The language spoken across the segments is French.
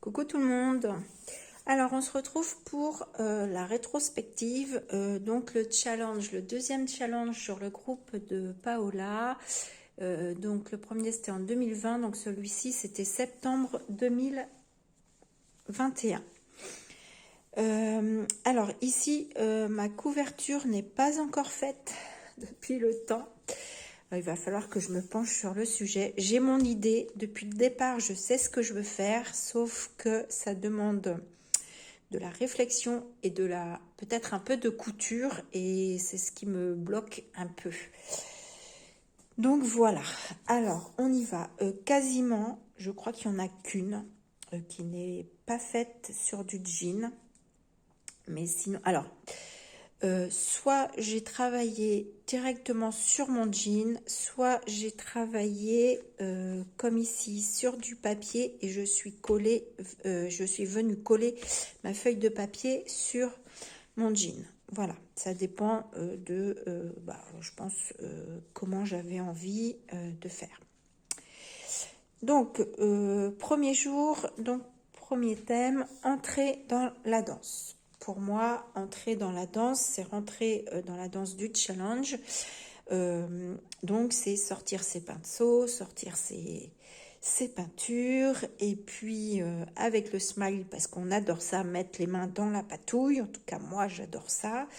Coucou tout le monde. Alors on se retrouve pour la rétrospective, donc le challenge, le deuxième challenge sur le groupe de Paola. Donc le premier c'était en 2020, donc celui-ci c'était septembre 2021. Alors ici ma couverture n'est pas encore faite depuis le temps. Il va falloir que je me penche sur le sujet. J'ai mon idée. Depuis le départ, je sais ce que je veux faire, sauf que ça demande de la réflexion et de la peut-être un peu de couture, et c'est ce qui me bloque un peu. Donc voilà. Alors, on y va. Quasiment, je crois qu'il n'y en a qu'une qui n'est pas faite sur du jean. Mais sinon, alors... soit j'ai travaillé directement sur mon jean, soit j'ai travaillé comme ici sur du papier et je suis venue coller ma feuille de papier sur mon jean. Voilà, ça dépend je pense, comment j'avais envie de faire. Donc, premier jour, donc premier thème, entrer dans la danse. Pour moi, entrer dans la danse, c'est rentrer dans la danse du challenge. Donc, c'est sortir ses pinceaux, sortir ses peintures, et puis avec le smile, parce qu'on adore ça, mettre les mains dans la patouille. En tout cas, moi, j'adore ça.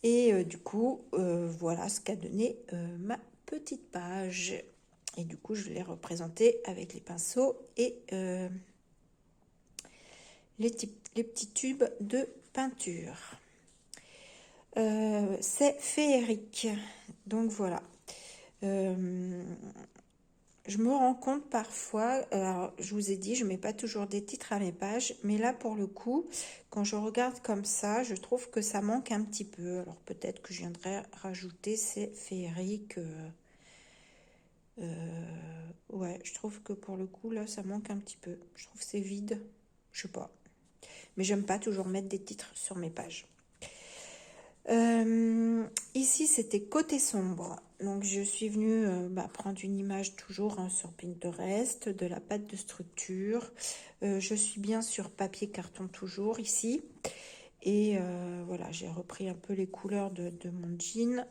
Et du coup, voilà ce qu'a donné ma petite page. Et du coup, je l'ai représenté avec les pinceaux et les petits tubes de peinture. C'est féerique. Donc voilà. Je me rends compte parfois, alors je vous ai dit, je ne mets pas toujours des titres à mes pages, mais là pour le coup, quand je regarde comme ça, je trouve que ça manque un petit peu. Alors peut-être que je viendrai rajouter c'est féerique. Ouais, je trouve que pour le coup, là, ça manque un petit peu. Je trouve que c'est vide. Je sais pas. Mais j'aime pas toujours mettre des titres sur mes pages. Ici, c'était côté sombre. Donc, je suis venue prendre une image toujours sur Pinterest, de la pâte de structure. Je suis bien sur papier carton toujours ici. Et voilà, j'ai repris un peu les couleurs de mon jean.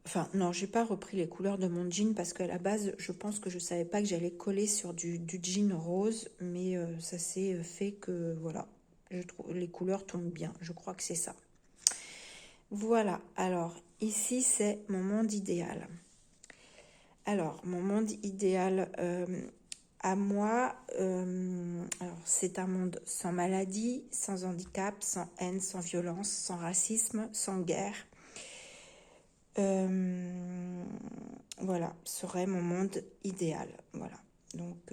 Enfin, non, j'ai pas repris les couleurs de mon jean parce qu'à la base, je pense que je savais pas que j'allais coller sur du jean rose, mais ça s'est fait que, voilà, je trouve les couleurs tombent bien. Je crois que c'est ça. Voilà, alors, ici, c'est mon monde idéal. Alors, mon monde idéal à moi, alors c'est un monde sans maladie, sans handicap, sans haine, sans violence, sans racisme, sans guerre. Voilà, serait mon monde idéal. Voilà. Donc,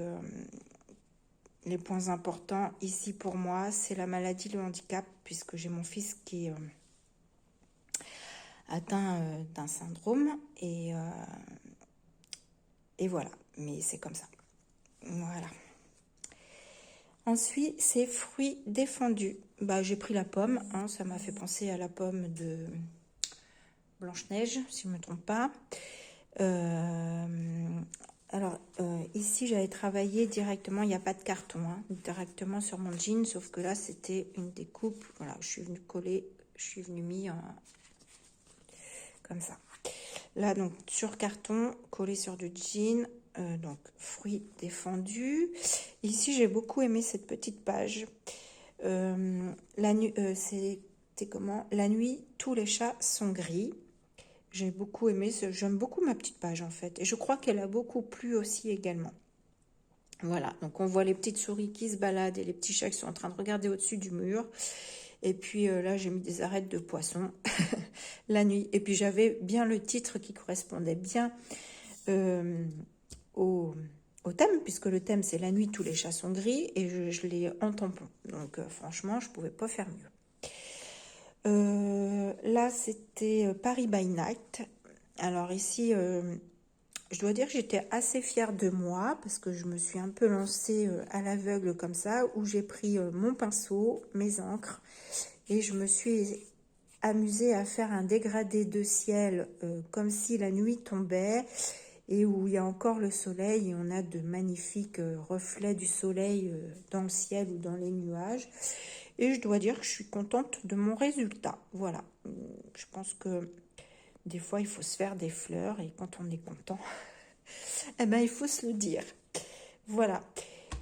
les points importants ici pour moi, c'est la maladie, le handicap, puisque j'ai mon fils qui est atteint d'un syndrome. Et voilà, mais c'est comme ça. Voilà. Ensuite, c'est fruits défendus. J'ai pris la pomme, hein, ça m'a fait penser à la pomme de Blanche-Neige, si je ne me trompe pas. Alors, ici, j'avais travaillé directement, il n'y a pas de carton, hein, directement sur mon jean, sauf que là, c'était une découpe. Voilà, je suis venue coller, je suis venue mis comme ça. Là, donc, sur carton, collé sur du jean, donc, fruits défendus. Ici, j'ai beaucoup aimé cette petite page. C'était comment? La nuit, tous les chats sont gris. J'ai beaucoup aimé, j'aime beaucoup ma petite page en fait. Et je crois qu'elle a beaucoup plu aussi également. Voilà, donc on voit les petites souris qui se baladent et les petits chats qui sont en train de regarder au-dessus du mur. Et puis là, j'ai mis des arêtes de poisson la nuit. Et puis j'avais bien le titre qui correspondait bien au thème, puisque le thème c'est la nuit, tous les chats sont gris. Et je l'ai en tampon. Donc franchement, je ne pouvais pas faire mieux. Là, c'était Paris by Night. Alors ici, je dois dire que j'étais assez fière de moi parce que je me suis un peu lancée à l'aveugle comme ça, où j'ai pris mon pinceau, mes encres, et je me suis amusée à faire un dégradé de ciel comme si la nuit tombait. et où il y a encore le soleil et on a de magnifiques reflets du soleil dans le ciel ou dans les nuages. Et je dois dire que je suis contente de mon résultat. Voilà, je pense que des fois il faut se faire des fleurs et quand on est content, eh ben, il faut se le dire. Voilà,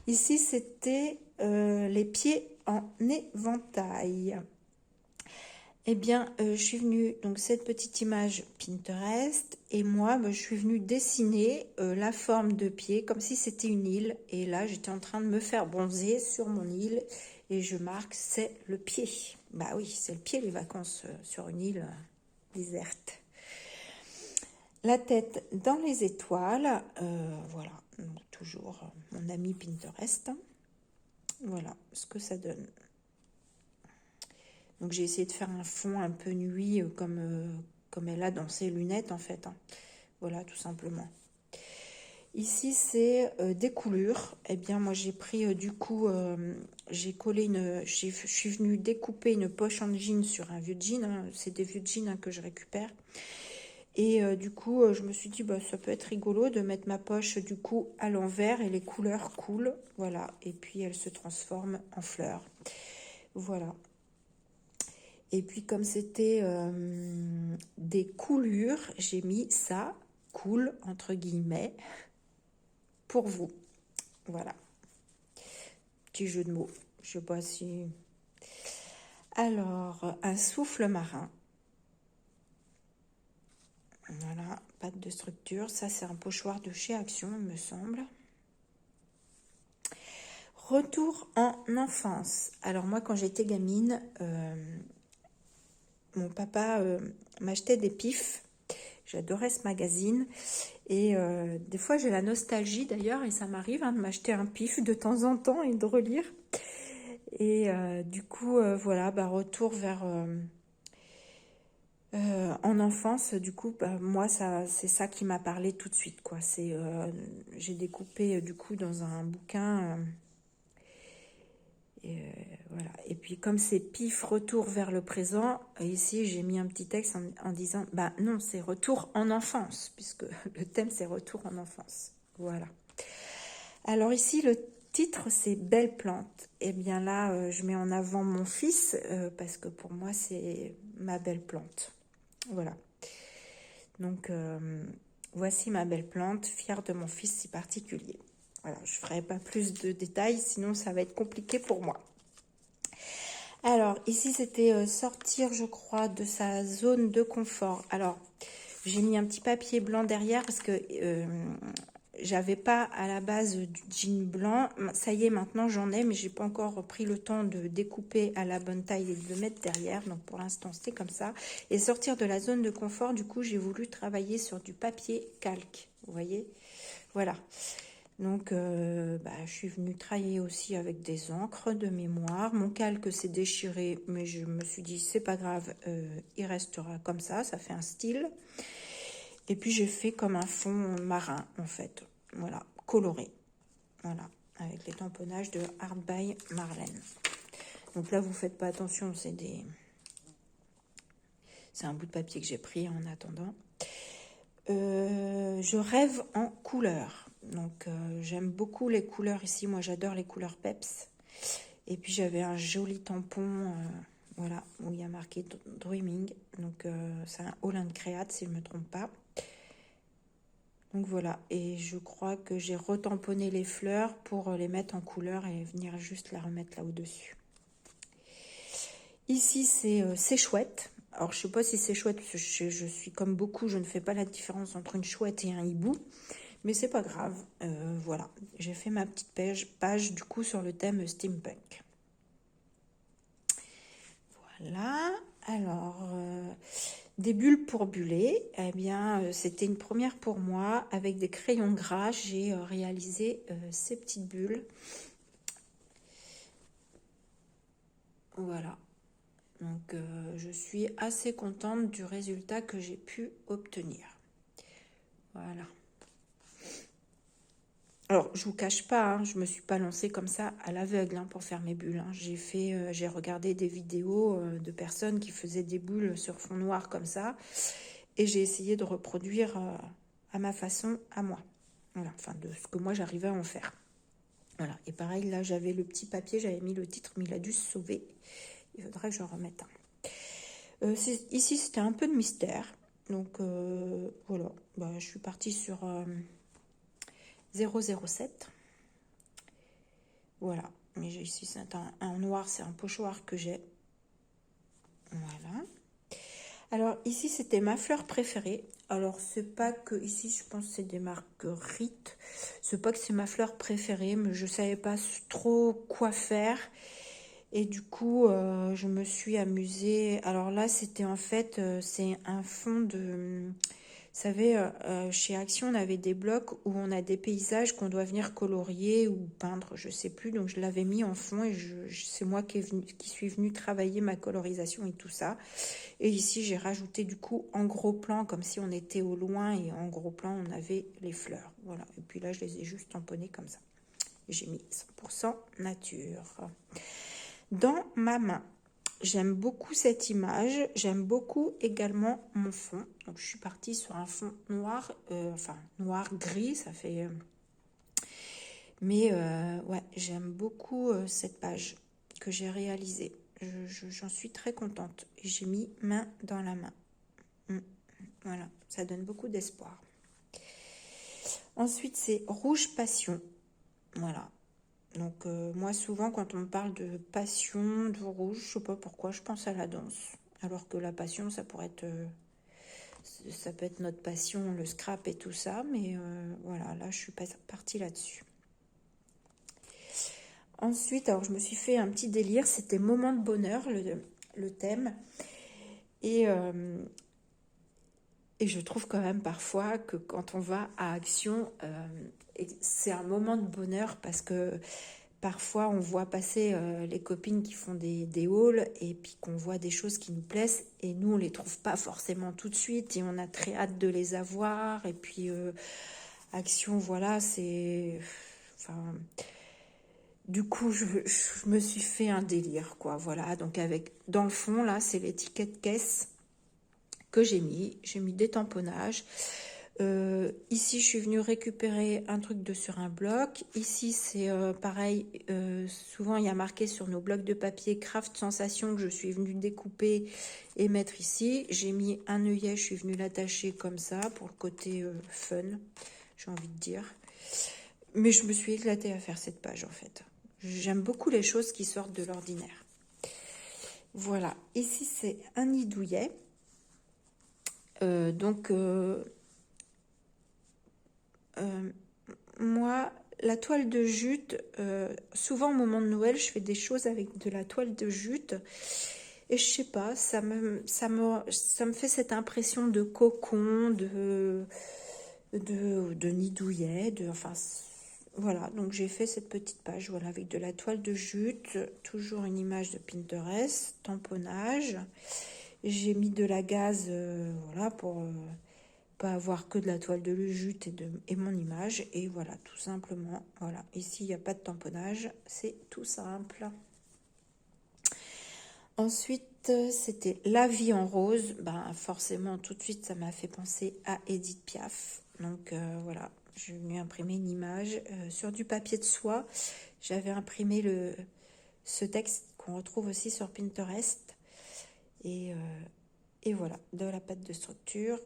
ici c'était les pieds en éventail. Eh bien, je suis venue, donc cette petite image Pinterest, et moi, je suis venue dessiner la forme de pied comme si c'était une île. Et là, j'étais en train de me faire bronzer sur mon île, et je marque, c'est le pied. Bah oui, c'est le pied, les vacances sur une île déserte. La tête dans les étoiles, voilà, donc, toujours mon ami Pinterest. Voilà ce que ça donne. Donc j'ai essayé de faire un fond un peu nuit comme elle a dans ses lunettes en fait. Hein. Voilà, tout simplement. Ici c'est des coulures. Eh bien moi j'ai pris du coup, j'ai collé je suis venue découper une poche en jean sur un vieux jean. Hein. C'est des vieux jeans que je récupère. Et du coup je me suis dit ça peut être rigolo de mettre ma poche du coup à l'envers et les couleurs coulent. Voilà, et puis elle se transforme en fleurs. Voilà. Et puis comme c'était des coulures, j'ai mis ça, cool, entre guillemets, pour vous. Voilà. Petit jeu de mots. Je sais pas si... Alors, un souffle marin. Voilà, pas de structure. Ça, c'est un pochoir de chez Action, il me semble. Retour en enfance. Alors moi, quand j'étais gamine, mon papa m'achetait des pifs. J'adorais ce magazine. Et des fois, j'ai la nostalgie d'ailleurs, et ça m'arrive de m'acheter un pif de temps en temps et de relire. Et du coup, voilà, retour vers... en enfance, du coup, moi, c'est ça qui m'a parlé tout de suite, quoi. J'ai découpé, du coup, dans un bouquin... voilà. Et puis comme c'est pif retour vers le présent, ici j'ai mis un petit texte en disant non, c'est retour en enfance, puisque le thème c'est retour en enfance. Voilà. Alors ici le titre c'est Belle plante. Et bien là je mets en avant mon fils parce que pour moi c'est ma belle plante. Voilà. Donc voici ma belle plante, fière de mon fils si particulier. Voilà, je ne ferai pas plus de détails, sinon ça va être compliqué pour moi. Alors, ici, c'était sortir, je crois, de sa zone de confort. Alors, j'ai mis un petit papier blanc derrière parce que j'avais pas à la base du jean blanc. Ça y est, maintenant, j'en ai, mais j'ai pas encore pris le temps de découper à la bonne taille et de le mettre derrière. Donc, pour l'instant, c'est comme ça. Et sortir de la zone de confort, du coup, j'ai voulu travailler sur du papier calque. Vous voyez? Voilà. Donc, je suis venue travailler aussi avec des encres de mémoire. Mon calque s'est déchiré, mais je me suis dit, c'est pas grave, il restera comme ça fait un style. Et puis, j'ai fait comme un fond marin, en fait. Voilà, coloré. Voilà, avec les tamponnages de Art by Marlène. Donc là, vous faites pas attention, c'est un bout de papier que j'ai pris en attendant. Je rêve en couleurs. Donc j'aime beaucoup les couleurs ici. Moi j'adore les couleurs peps. Et puis j'avais un joli tampon voilà, où il y a marqué Dreaming. Donc c'est un Holland Create si je ne me trompe pas. Donc voilà. Et je crois que j'ai retamponné les fleurs pour les mettre en couleur et venir juste la remettre là au-dessus. Ici c'est chouette. Alors, je ne sais pas si c'est chouette, parce que je suis comme beaucoup, je ne fais pas la différence entre une chouette et un hibou. Mais c'est pas grave. Voilà, j'ai fait ma petite page du coup sur le thème steampunk. Voilà. Alors, des bulles pour buller. Eh bien, c'était une première pour moi. Avec des crayons gras, j'ai réalisé ces petites bulles. Voilà. Donc, je suis assez contente du résultat que j'ai pu obtenir. Voilà. Alors, je vous cache pas, hein, je me suis pas lancée comme ça à l'aveugle pour faire mes bulles. Hein. J'ai regardé des vidéos de personnes qui faisaient des bulles sur fond noir comme ça. Et j'ai essayé de reproduire à ma façon, à moi. Voilà, enfin de ce que moi j'arrivais à en faire. Voilà, et pareil, là j'avais le petit papier, j'avais mis le titre, mais il a dû se sauver. Il faudrait que je remette un. Ici, c'était un peu de mystère. Donc voilà, bah, je suis partie sur 007. Voilà, mais ici c'est un noir, c'est un pochoir que j'ai. Voilà. Alors ici c'était ma fleur préférée. Alors c'est pas que ici je pense que c'est des marguerites. C'est pas que c'est ma fleur préférée, mais je savais pas trop quoi faire. Et du coup je me suis amusée. Alors là c'était en fait c'est un fond de... Vous savez, chez Action, on avait des blocs où on a des paysages qu'on doit venir colorier ou peindre, je sais plus. Donc, je l'avais mis en fond et c'est moi qui suis venue travailler ma colorisation et tout ça. Et ici, j'ai rajouté du coup en gros plan, comme si on était au loin et en gros plan, on avait les fleurs. Voilà. Et puis là, je les ai juste tamponnées comme ça. Et j'ai mis 100% nature. Dans ma main, j'aime beaucoup cette image. J'aime beaucoup également mon fond. Donc, je suis partie sur un fond noir, enfin noir-gris, ça fait... mais ouais, j'aime beaucoup cette page que j'ai réalisée. J'en suis très contente. Et j'ai mis main dans la main. Voilà, ça donne beaucoup d'espoir. Ensuite, c'est Rouge Passion. Voilà. Donc, moi, souvent, quand on me parle de passion, de rouge, je sais pas pourquoi, je pense à la danse. Alors que la passion, ça pourrait être... ça peut être notre passion, le scrap et tout ça. Mais voilà, là, je suis partie là-dessus. Ensuite, alors, je me suis fait un petit délire. C'était Moment de bonheur, le thème. Et je trouve quand même parfois que quand on va à Action, c'est un moment de bonheur parce que parfois on voit passer les copines qui font des hauls et puis qu'on voit des choses qui nous plaisent et nous on les trouve pas forcément tout de suite et on a très hâte de les avoir. Et puis Action, voilà, c'est... Enfin... Du coup, je me suis fait un délire, quoi. Voilà, donc avec... Dans le fond, là, c'est l'étiquette caisse que j'ai mis des tamponnages. Ici, je suis venue récupérer un truc sur un bloc. Ici, c'est pareil. Souvent, il y a marqué sur nos blocs de papier Craft Sensation que je suis venue découper et mettre ici. J'ai mis un œillet, je suis venue l'attacher comme ça pour le côté fun, j'ai envie de dire. Mais je me suis éclatée à faire cette page, en fait. J'aime beaucoup les choses qui sortent de l'ordinaire. Voilà. Ici, c'est un nid douillet. Moi, la toile de jute, souvent au moment de Noël, je fais des choses avec de la toile de jute. Et je sais pas, ça me fait cette impression de cocon, de nid douillet, enfin, voilà. Donc j'ai fait cette petite page, voilà, avec de la toile de jute, toujours une image de Pinterest, tamponnage. J'ai mis de la gaze, voilà, pour pas avoir que de la toile de jute et mon image. Et voilà, tout simplement, voilà. Ici, il n'y a pas de tamponnage, c'est tout simple. Ensuite, c'était La vie en rose. Ben, forcément, tout de suite, ça m'a fait penser à Edith Piaf. Donc, voilà, j'ai venu imprimer une image sur du papier de soie. J'avais imprimé ce texte qu'on retrouve aussi sur Pinterest. Et voilà, de la pâte de structure,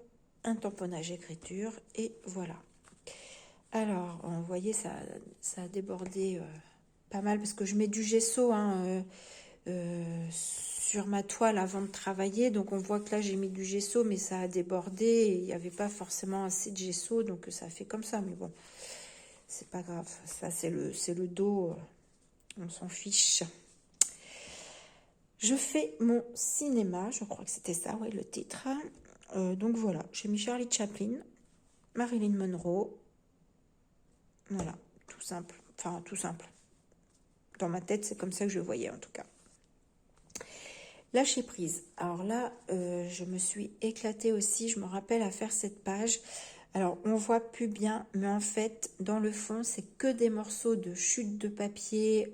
un tamponnage écriture, et voilà. Alors, vous voyez, ça a débordé pas mal, parce que je mets du gesso sur ma toile avant de travailler, donc on voit que là j'ai mis du gesso, mais ça a débordé, et il n'y avait pas forcément assez de gesso, donc ça fait comme ça, mais bon, c'est pas grave, ça c'est le dos, on s'en fiche. Je fais mon cinéma, je crois que c'était ça, ouais, le titre. Donc voilà, j'ai mis Charlie Chaplin, Marilyn Monroe. Voilà, tout simple. Enfin, tout simple. Dans ma tête, c'est comme ça que je voyais en tout cas. Lâcher prise. Alors là, je me suis éclatée aussi. Je me rappelle à faire cette page. Alors, on voit plus bien, mais en fait, dans le fond, c'est que des morceaux de chute de papier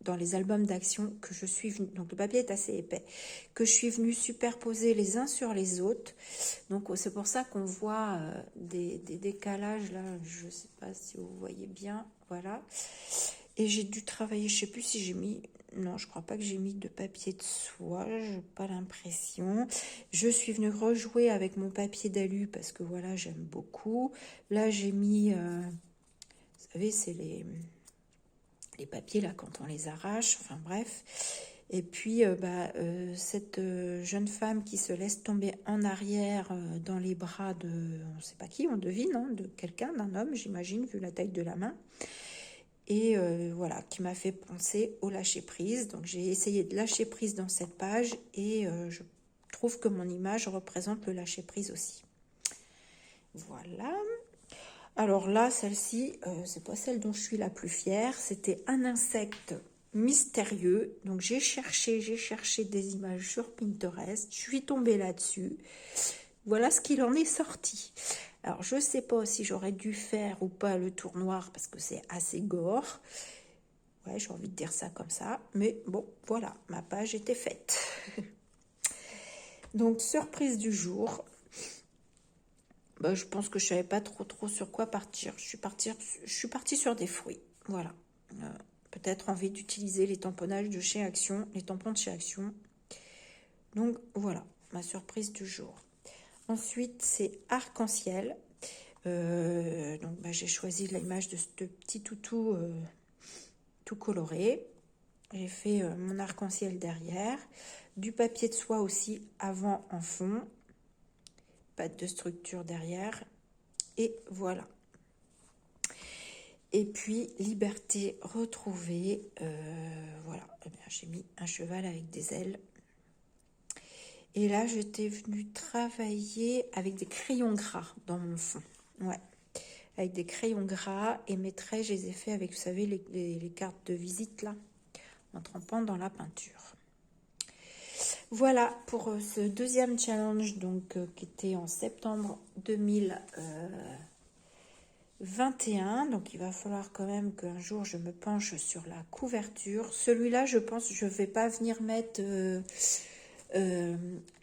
dans les albums d'action que je suis venue, donc le papier est assez épais, que je suis venue superposer les uns sur les autres. Donc c'est pour ça qu'on voit des décalages là, je ne sais pas si vous voyez bien, voilà. Et j'ai dû travailler, je ne sais plus si j'ai mis, non je crois pas que j'ai mis de papier de soie, je n'ai pas l'impression. Je suis venue rejouer avec mon papier d'alu parce que voilà, j'aime beaucoup. Là j'ai mis, vous savez, c'est les papiers là quand on les arrache, enfin bref. Et puis cette jeune femme qui se laisse tomber en arrière dans les bras de, on ne sait pas qui, on devine, hein, de quelqu'un, d'un homme j'imagine, vu la taille de la main. Et voilà, qui m'a fait penser au lâcher prise. Donc j'ai essayé de lâcher prise dans cette page et je trouve que mon image représente le lâcher prise aussi. Voilà. Alors là, celle-ci, c'est pas celle dont je suis la plus fière. C'était un insecte mystérieux. Donc j'ai cherché des images sur Pinterest. Je suis tombée là-dessus. Voilà ce qu'il en est sorti. Alors je sais pas si j'aurais dû faire ou pas le tour noir parce que c'est assez gore. Ouais, j'ai envie de dire ça comme ça. Mais bon, voilà, ma page était faite. Donc surprise du jour. Bah, je pense que je savais pas trop sur quoi partir. Je suis partie sur des fruits. Voilà. Peut-être envie d'utiliser les tamponnages de chez Action, les tampons de chez Action. Donc voilà, ma surprise du jour. Ensuite, c'est arc-en-ciel. Donc j'ai choisi l'image de ce petit toutou tout coloré. J'ai fait mon arc-en-ciel derrière. Du papier de soie aussi avant en fond. Pas de structure derrière. Et voilà. Et puis, liberté retrouvée. Voilà. Eh bien, j'ai mis un cheval avec des ailes. Et là, j'étais venue travailler avec des crayons gras dans mon fond. Ouais. Avec des crayons gras. Et mes traits, je les ai fait avec, vous savez, les cartes de visite, là. En trempant dans la peinture. Voilà pour ce deuxième challenge donc qui était en septembre 2021. Donc il va falloir quand même qu'un jour je me penche sur la couverture. Celui-là, je pense je ne vais pas venir mettre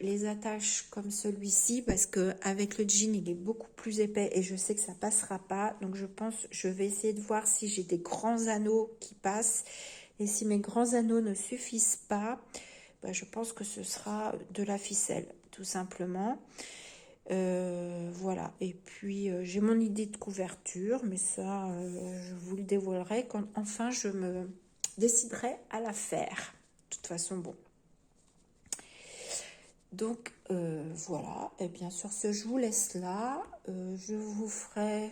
les attaches comme celui-ci parce que avec le jean il est beaucoup plus épais et je sais que ça passera pas. Donc je pense je vais essayer de voir si j'ai des grands anneaux qui passent et si mes grands anneaux ne suffisent pas. Je pense que ce sera de la ficelle, tout simplement. Voilà. Et puis, j'ai mon idée de couverture, mais ça, je vous le dévoilerai quand enfin je me déciderai à la faire. De toute façon, bon. Donc, voilà. Et bien, sur ce, je vous laisse là. Je vous ferai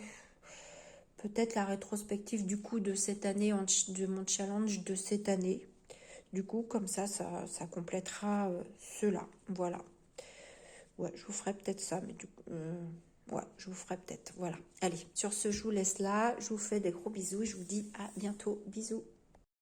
peut-être la rétrospective du coup de cette année, de mon challenge de cette année. Du coup, comme ça complétera cela. Voilà. Ouais, je vous ferai peut-être ça, mais du coup, ouais, je vous ferai peut-être. Voilà. Allez, sur ce, je vous laisse là. Je vous fais des gros bisous et je vous dis à bientôt. Bisous.